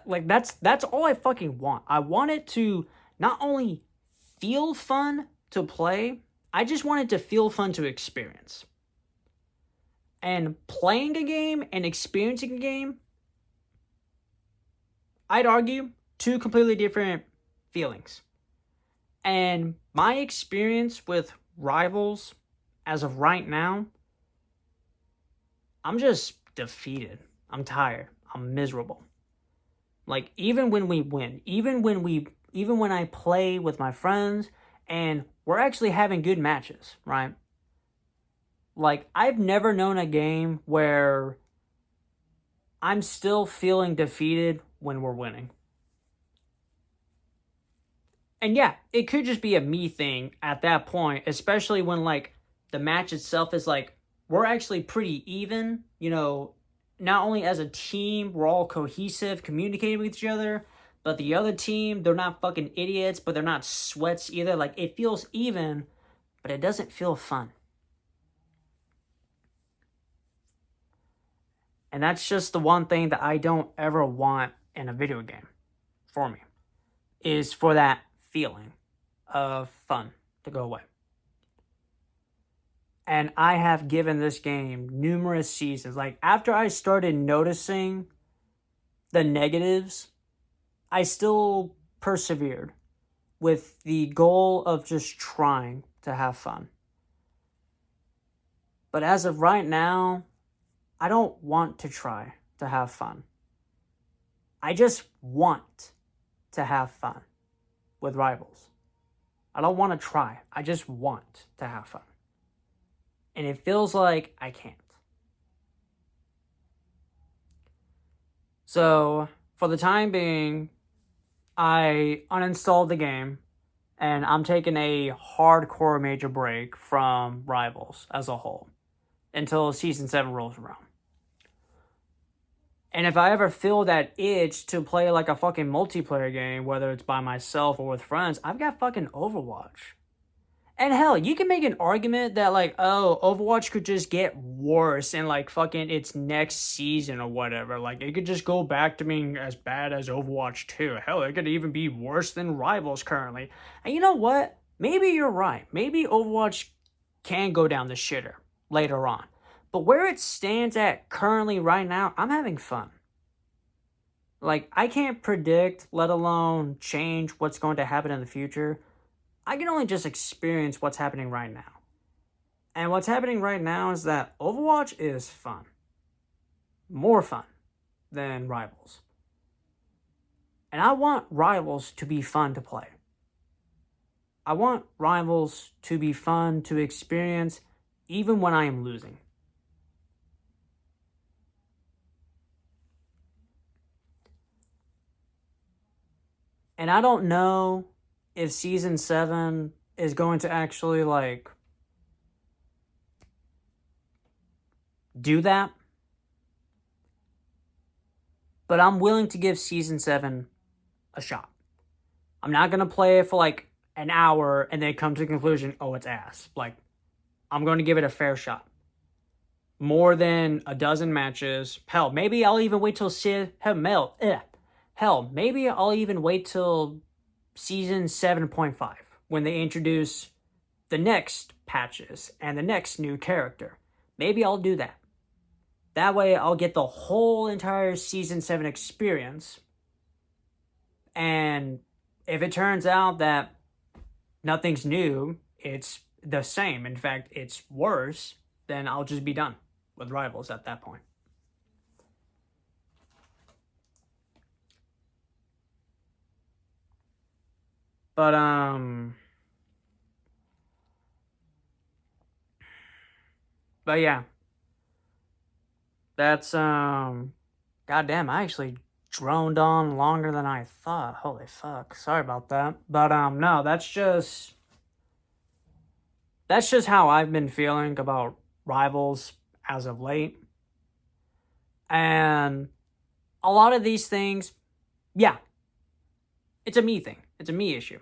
Like that's all I fucking want. I want it to not only feel fun to play, I just want it to feel fun to experience. And playing a game and experiencing a game, I'd argue, two completely different feelings. And my experience with Rivals as of right now, I'm just defeated. I'm tired. I'm miserable. Like, even when we win, even when I play with my friends and we're actually having good matches, right? Like, I've never known a game where I'm still feeling defeated when we're winning. And yeah, it could just be a me thing at that point, especially when, like, the match itself is like, we're actually pretty even, not only as a team, we're all cohesive, communicating with each other, but the other team, they're not fucking idiots, but they're not sweats either. Like, it feels even, but it doesn't feel fun. And that's just the one thing that I don't ever want in a video game for me, is for that feeling of fun to go away. And I have given this game numerous seasons. Like, after I started noticing the negatives, I still persevered with the goal of just trying to have fun. But as of right now, I don't want to try to have fun. I just want to have fun with Rivals. I don't want to try. I just want to have fun. And it feels like I can't. So, for the time being, I uninstalled the game, and I'm taking a hardcore major break from Rivals as a whole until Season 7 rolls around. And if I ever feel that itch to play like a fucking multiplayer game, whether it's by myself or with friends, I've got fucking Overwatch. And hell, you can make an argument that, like, oh, Overwatch could just get worse in, like, fucking its next season or whatever. Like, it could just go back to being as bad as Overwatch 2. Hell, it could even be worse than Rivals currently. And you know what? Maybe you're right. Maybe Overwatch can go down the shitter later on. But where it stands at currently right now, I'm having fun. Like, I can't predict, let alone change what's going to happen in the future. I can only just experience what's happening right now. And what's happening right now is that Overwatch is fun. More fun than Rivals. And I want Rivals to be fun to play. I want Rivals to be fun to experience even when I am losing. And I don't know if Season 7 is going to actually, like, do that. But I'm willing to give Season 7 a shot. I'm not going to play it for like an hour and then come to the conclusion, oh, it's ass. Like, I'm going to give it a fair shot. More than a dozen matches. Hell, maybe I'll even wait till maybe I'll even wait till season 7.5 when they introduce the next patches and the next new character. Maybe I'll do that. That way I'll get the whole entire season 7 experience. And if it turns out that nothing's new, it's the same, in fact, it's worse, then I'll just be done with Rivals at that point. But yeah. That's goddamn, I actually droned on longer than I thought. Holy fuck. Sorry about that. But no, that's just how I've been feeling about Rivals as of late. And a lot of these things, yeah, it's a me thing. It's a me issue.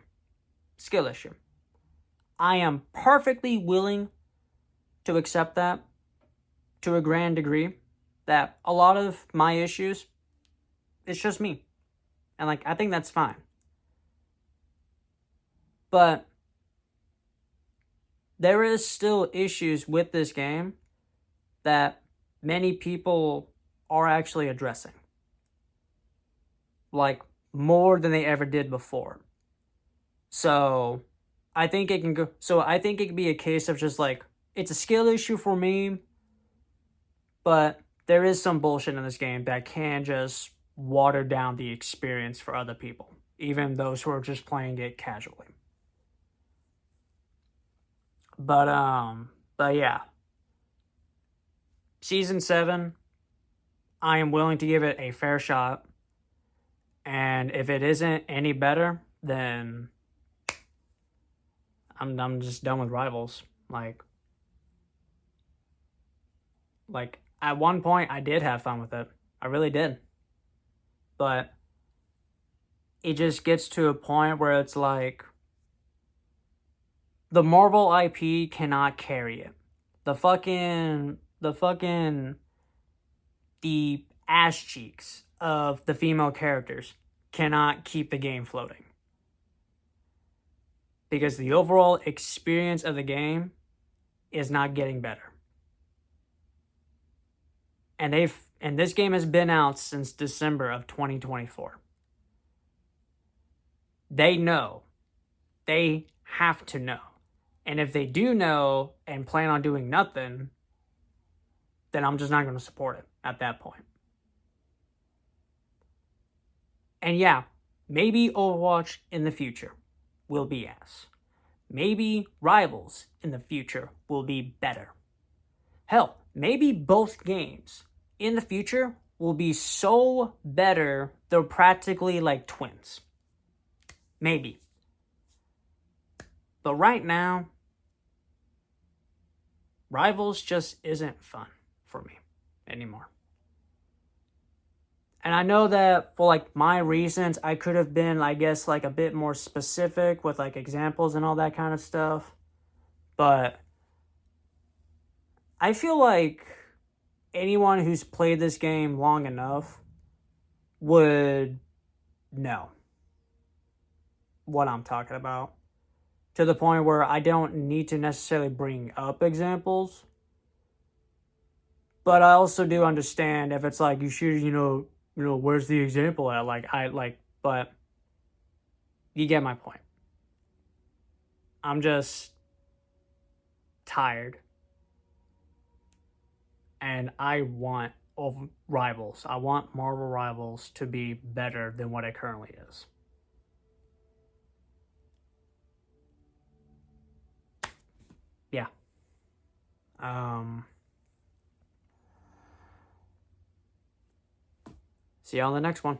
Skill issue. I am perfectly willing to accept that to a grand degree, that a lot of my issues, it's just me. And like, I think that's fine. But there is still issues with this game that many people are actually addressing. Like, more than they ever did before. So I think it can be a case of just like, it's a skill issue for me, but there is some bullshit in this game that can just water down the experience for other people, even those who are just playing it casually. But yeah. Season 7, I am willing to give it a fair shot. And if it isn't any better, then I'm just done with Rivals. Like at one point I did have fun with it. I really did. But it just gets to a point where it's like the Marvel IP cannot carry it. The ass cheeks of the female characters cannot keep the game floating. Because the overall experience of the game is not getting better. And this game has been out since December of 2024. They know. They have to know. And if they do know and plan on doing nothing, then I'm just not going to support it at that point. And yeah, maybe Overwatch in the future will be ass. Maybe Rivals in the future will be better. Hell, maybe both games in the future will be so better they're practically like twins. Maybe. But right now, Rivals just isn't fun for me anymore. And I know that for like my reasons, I could have been, I guess, like a bit more specific with like examples and all that kind of stuff. But I feel like anyone who's played this game long enough would know what I'm talking about. To the point where I don't need to necessarily bring up examples. But I also do understand if it's like, you should, where's the example at? But you get my point. I'm just tired. And I want Rivals. I want Marvel Rivals to be better than what it currently is. Yeah. See you on the next one.